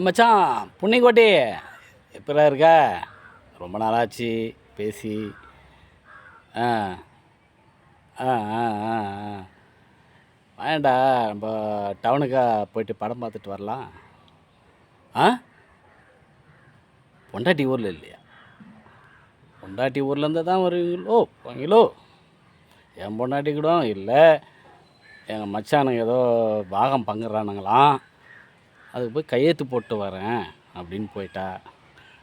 மச்சான் புண்ணிக்கோட்டி எப்படா இருக்க? ரொம்ப நாளாச்சு பேசி. ஆ ஆ ஆ ஆ ஆ வேண்டா, நம்ம டவுனுக்கா போயிட்டு படம் பார்த்துட்டு வரலாம். ஆ பொண்டாட்டி ஊரில் இல்லையா? பொண்டாட்டி ஊர்லேருந்து தான் வருவீங்களோ போவீங்களோ? என் பொண்டாட்டி கூட இல்லை, எங்கள் மச்சானுங்க ஏதோ பாகம் பங்குறானுங்களாம், அதுக்கு போய் கையெழுத்து போட்டு வரேன் அப்படின்னு போயிட்டா.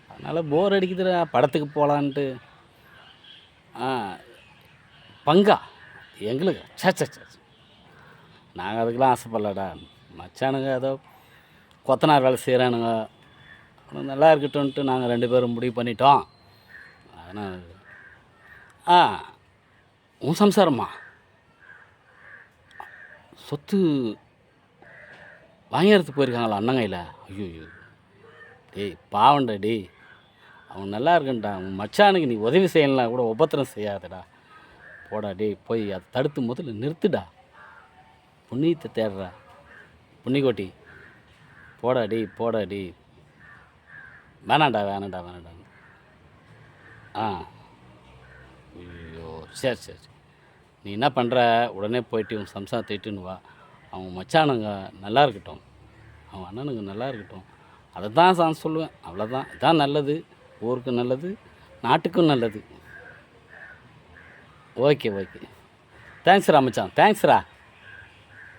அதனால் போர் அடிக்குதுடா, படத்துக்கு போகலான்ட்டு. ஆ பங்கா எங்களுக்கு சே சே சே நாங்கள் அதுக்கெலாம் ஆசைப்படலடா. மச்சானுங்க ஏதோ கொத்தனார் வேலை செய்கிறானுங்க, நல்லா இருக்கட்டும்ன்ட்டு நாங்கள் 2 பேரும் முடிவு பண்ணிட்டோம். அதனால் ஆ உன் சம்சாரம்மா சொத்து வாங்கிறதுக்கு போயிருக்காங்களா அண்ணங்கையில்? ஐயோ டேய் பாவண்டா டேய், அவன் நல்லா இருக்கன்டா. உன் மச்சானுக்கு நீ உதவி செய்யலாம் கூட உபத்திரம் செய்யாதடா. போடா டேய், போய் அதை தடுத்து முதல்ல நிறுத்துடா. புண்ணியத்தை தேடுறா புண்ணிக்கோட்டி. போடா டேய் போடா டேய். வேணாண்டா வேணாண்டா வேணாண்டா. ஆ ஐயோ சரி சரி, நீ என்ன பண்ணுற, உடனே போயிட்டு உன் சம்சாரத்தை இட்டுன்னு வா. அவங்க மச்சானுங்க நல்லா இருக்கட்டும், அவங்க அண்ணனுங்க நல்லா இருக்கட்டும், அதை தான் நான் சொல்லுவேன். அவ்வளோதான், இதான் நல்லது, ஊருக்கு நல்லது, நாட்டுக்கும் நல்லது. ஓகே ஓகே, தேங்க்ஸ்ரா மச்சான், தேங்க்ஸ்ரா.